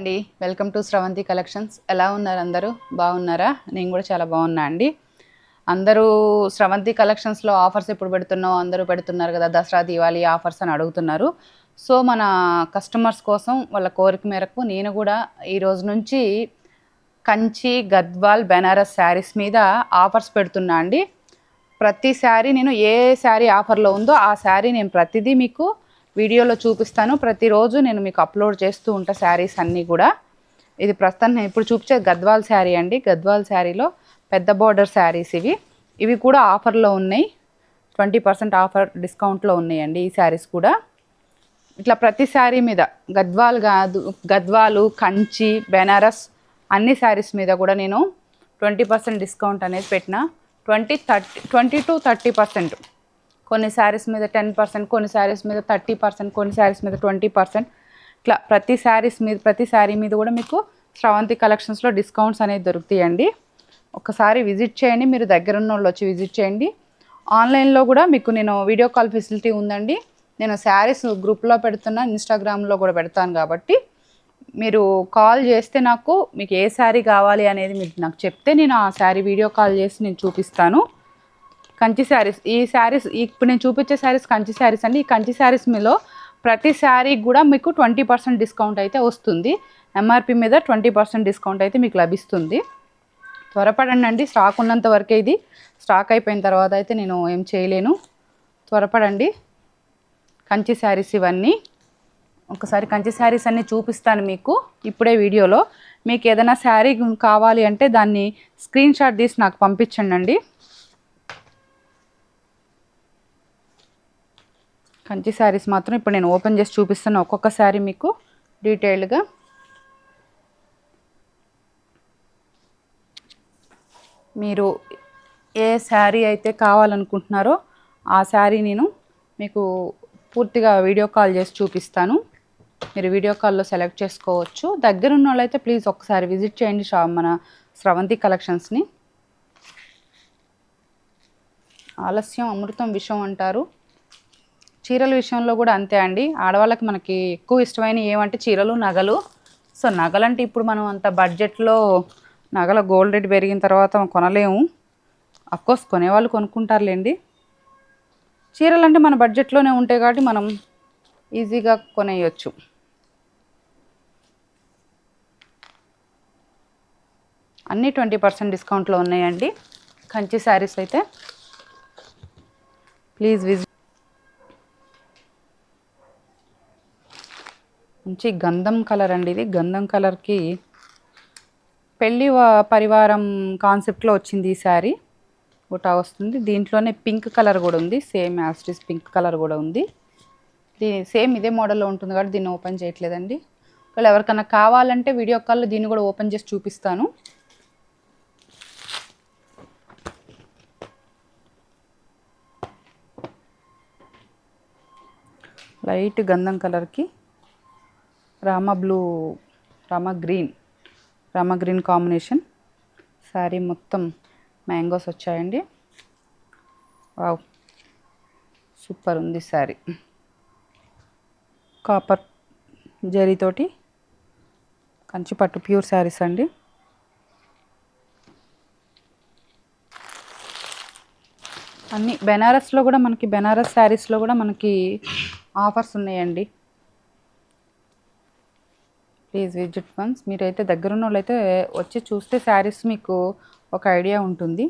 అండి welcome to Sravanthi collections. ఎలా ఉన్నారు అందరూ? బాగున్నారా? నేను కూడా చాలా బాగున్నా అండి. అందరూ శ్రవంతి కలెక్షన్స్లో ఆఫర్స్ ఎప్పుడు పెడుతున్నావు, అందరూ పెడుతున్నారు కదా దసరా దీవాళి ఆఫర్స్ అని అడుగుతున్నారు. సో మన కస్టమర్స్ కోసం వాళ్ళ కోరిక మేరకు నేను కూడా ఈ రోజు నుంచి కంచి గద్వాల్ బెనారస్ శారీస్ మీద ఆఫర్స్ పెడుతున్నా అండి. ప్రతి శారీ నేను ఏ శారీ ఆఫర్లో ఉందో ఆ శారీ నేను ప్రతిదీ మీకు వీడియోలో చూపిస్తాను. ప్రతిరోజు నేను మీకు అప్లోడ్ చేస్తూ ఉంటా శారీస్ అన్నీ కూడా. ఇది ప్రస్తుతం నేను ఇప్పుడు చూపించే గద్వాల్ శారీ అండి. గద్వాల్ శారీలో పెద్ద బార్డర్ శారీస్ ఇవి కూడా ఆఫర్లో ఉన్నాయి. 20% ఆఫర్ డిస్కౌంట్లో ఉన్నాయండి ఈ శారీస్ కూడా. ఇట్లా ప్రతి శారీ మీద గద్వాలు కంచి బెనారస్ అన్ని శారీస్ మీద కూడా నేను 20% డిస్కౌంట్ అనేది పెట్టిన. 20 to 30%. కొన్ని శారీస్ మీద 10%, కొన్ని శారీస్ మీద 30%, కొన్ని శారీస్ మీద 20%. ఇట్లా ప్రతి శారీ మీద కూడా మీకు శ్రవంతి కలెక్షన్స్లో డిస్కౌంట్స్ అనేది దొరుకుతాయండి. ఒకసారి విజిట్ చేయండి, మీరు దగ్గర ఉన్న వాళ్ళు వచ్చి విజిట్ చేయండి. ఆన్లైన్లో కూడా మీకు నేను వీడియో కాల్ ఫెసిలిటీ ఉందండి. నేను శారీస్ గ్రూప్లో పెడుతున్నా, ఇన్స్టాగ్రామ్లో కూడా పెడతాను. కాబట్టి మీరు కాల్ చేస్తే మీకు ఏ శారీ కావాలి అనేది మీరు నాకు చెప్తే నేను ఆ శారీ వీడియో కాల్ చేసి నేను చూపిస్తాను. కంచి శారీస్, ఈ శారీస్ ఇప్పుడు నేను చూపించే శారీస్ కంచి శారీస్ అండి. ఈ కంచి శారీస్ మీలో ప్రతి శారీ కూడా మీకు 20% డిస్కౌంట్ అయితే వస్తుంది. ఎంఆర్పి మీద 20% డిస్కౌంట్ అయితే మీకు లభిస్తుంది. త్వరపడండి అండి, స్టాక్ ఉన్నంత వరకే. ఇది స్టాక్ అయిపోయిన తర్వాత అయితే నేను ఏం చేయలేను. త్వరపడండి. కంచి శారీస్ ఇవన్నీ. ఒకసారి కంచి శారీస్ అన్నీ చూపిస్తాను మీకు ఇప్పుడే వీడియోలో. మీకు ఏదైనా శారీ కావాలి అంటే దాన్ని స్క్రీన్ షాట్ తీసి నాకు పంపించండి అండి. కంచి శారీస్ మాత్రం ఇప్పుడు నేను ఓపెన్ చేసి చూపిస్తాను ఒక్కొక్క శారీ మీకు డీటెయిల్డ్గా. మీరు ఏ శారీ అయితే కావాలనుకుంటున్నారో ఆ శారీ నేను మీకు పూర్తిగా వీడియో కాల్ చేసి చూపిస్తాను. మీరు వీడియో కాల్లో సెలెక్ట్ చేసుకోవచ్చు. దగ్గర ఉన్న వాళ్ళైతే ప్లీజ్ ఒకసారి విజిట్ చేయండి మన శ్రవంతి కలెక్షన్స్ని. ఆలస్యం అమృతం విషయం అంటారు. చీరల విషయంలో కూడా అంతే అండి. ఆడవాళ్ళకి మనకి ఎక్కువ ఇష్టమైన ఏమంటే చీరలు, నగలు. సో నగలంటే ఇప్పుడు మనం అంత బడ్జెట్లో నగల గోల్డ్ రేట్ పెరిగిన తర్వాత కొనలేము. అఫ్కోర్స్ కొనేవాళ్ళు కొనుక్కుంటారులేండి. చీరలు అంటే మన బడ్జెట్లోనే ఉంటాయి కాబట్టి మనం ఈజీగా కొనేయచ్చు. అన్నీ 20% డిస్కౌంట్లో ఉన్నాయండి కంచి శారీస్ అయితే. Please visit. మంచి గంధం కలర్ అండి ఇది. గంధం కలర్కి పెళ్ళి పరివారం కాన్సెప్ట్లో వచ్చింది ఈ శారీ. బుటా వస్తుంది. దీంట్లోనే పింక్ కలర్ కూడా ఉంది. సేమ్ యాస్టిస్ పింక్ కలర్ కూడా ఉంది. సేమ్ ఇదే మోడల్లో ఉంటుంది కాబట్టి దీన్ని ఓపెన్ చేయట్లేదండి. ఒకవేళ ఎవరికైనా కావాలంటే వీడియో కాల్లో దీన్ని కూడా ఓపెన్ చేసి చూపిస్తాను. లైట్ గంధం కలర్కి రామా గ్రీన్ కాంబినేషన్. శారీ మొత్తం మ్యాంగోస్ వచ్చాయండి. వావ్, సూపర్ ఉంది శారీ. కాపర్ జరీతోటి కంచిపట్టు ప్యూర్ శారీస్ అండి. అన్నీ బెనారస్లో కూడా మనకి బెనారస్ శారీస్లో కూడా మనకి ఆఫర్స్ ఉన్నాయండి. Please visit once. మీరైతే దగ్గరున్న వాళ్ళైతే వచ్చి చూస్తే శారీస్ మీకు ఒక ఐడియా ఉంటుంది.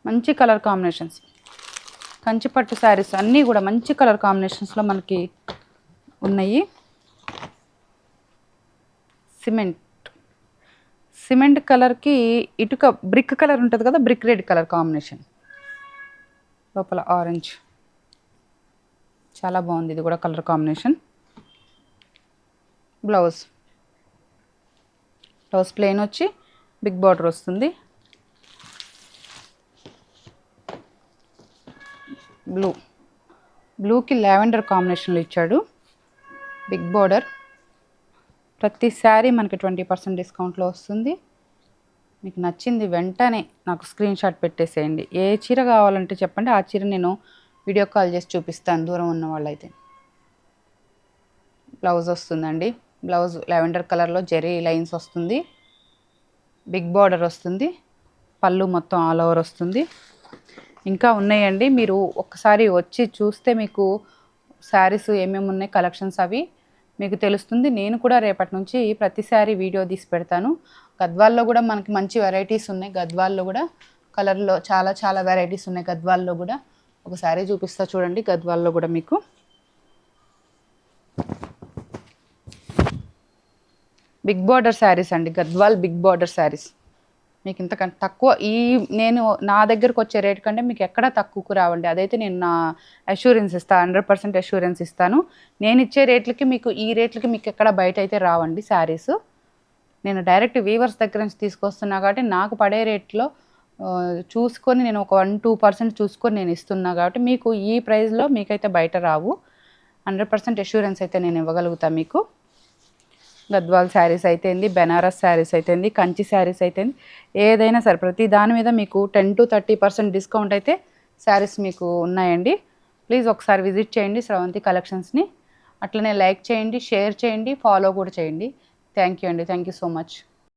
మంచి కలర్ కాంబినేషన్స్. కంచిపట్టు శారీస్ అన్నీ కూడా మంచి కలర్ కాంబినేషన్స్లో మనకి ఉన్నాయి. సిమెంట్ కలర్కి ఇటుక బ్రిక్ కలర్ ఉంటుంది కదా, బ్రిక్ రెడ్ కలర్ కాంబినేషన్. లోపల ఆరెంజ్. చాలా బాగుంది ఇది కూడా కలర్ కాంబినేషన్. బ్లౌజ్ ప్లెయిన్ వచ్చి బిగ్ బార్డర్ వస్తుంది. బ్లూకి లావెండర్ కాంబినేషన్లో ఇచ్చాడు. Big border. ప్రతి శారీ మనకి 20% డిస్కౌంట్లో వస్తుంది. మీకు నచ్చింది వెంటనే నాకు స్క్రీన్ షాట్ పెట్టేసేయండి. ఏ చీర కావాలంటే చెప్పండి, ఆ చీర నేను వీడియో కాల్ చేసి చూపిస్తాను దూరం ఉన్న వాళ్ళైతే. బ్లౌజ్ వస్తుందండి. బ్లౌజ్ లావెండర్ కలర్లో జెరీ లైన్స్ వస్తుంది, బిగ్ బార్డర్ వస్తుంది, పళ్ళు మొత్తం ఆల్ ఓవర్ వస్తుంది. ఇంకా ఉన్నాయండి, మీరు ఒక్కసారి వచ్చి చూస్తే మీకు శారీస్ ఏమేమి ఉన్నాయి కలెక్షన్స్ అవి మీకు తెలుస్తుంది. నేను కూడా రేపటి నుంచి ప్రతి శారీ వీడియో తీసి పెడతాను. గద్వాల్లో కూడా మనకి మంచి వెరైటీస్ ఉన్నాయి. గద్వాల్లో కూడా కలర్లో చాలా చాలా వెరైటీస్ ఉన్నాయి. గద్వాల్లో కూడా ఒక శారీ చూపిస్తా చూడండి. గద్వాల్లో కూడా మీకు బిగ్ బార్డర్ శారీస్ అండి. గద్వాల్ బిగ్ బార్డర్ శారీస్ మీకు ఇంతకంటే తక్కువ నేను నా దగ్గరకు వచ్చే రేట్ కంటే మీకు ఎక్కడ తక్కువకు రావండి. అదైతే నేను నా అష్యూరెన్స్ ఇస్తాను, 100% అష్యూరెన్స్ ఇస్తాను. నేను ఇచ్చే రేట్లకి మీకు ఈ రేట్లకి మీకు ఎక్కడ బయట అయితే రావండి శారీస్. నేను డైరెక్ట్ వీవర్స్ దగ్గర నుంచి తీసుకొస్తున్నా కాబట్టి నాకు పడే రేట్లో చూసుకొని నేను ఒక 1-2% చూసుకొని నేను ఇస్తున్నా కాబట్టి మీకు ఈ ప్రైస్లో మీకైతే బయట రావు. 100% అష్యూరెన్స్ అయితే నేను ఇవ్వగలుగుతాను మీకు. గద్వాల్ శారీస్ అయితేంది, బెనారస్ శారీస్ అయితేంది, కంచి శారీస్ అయితేంది, ఏదైనా సరే ప్రతి దాని మీద మీకు 10-30% డిస్కౌంట్ అయితే శారీస్ మీకు ఉన్నాయండి. ప్లీజ్ ఒకసారి విజిట్ చేయండి స్రవంతి కలెక్షన్స్ని. అట్లనే లైక్ చేయండి, షేర్ చేయండి, ఫాలో కూడా చేయండి. థ్యాంక్ యూ అండి. Thank you so much.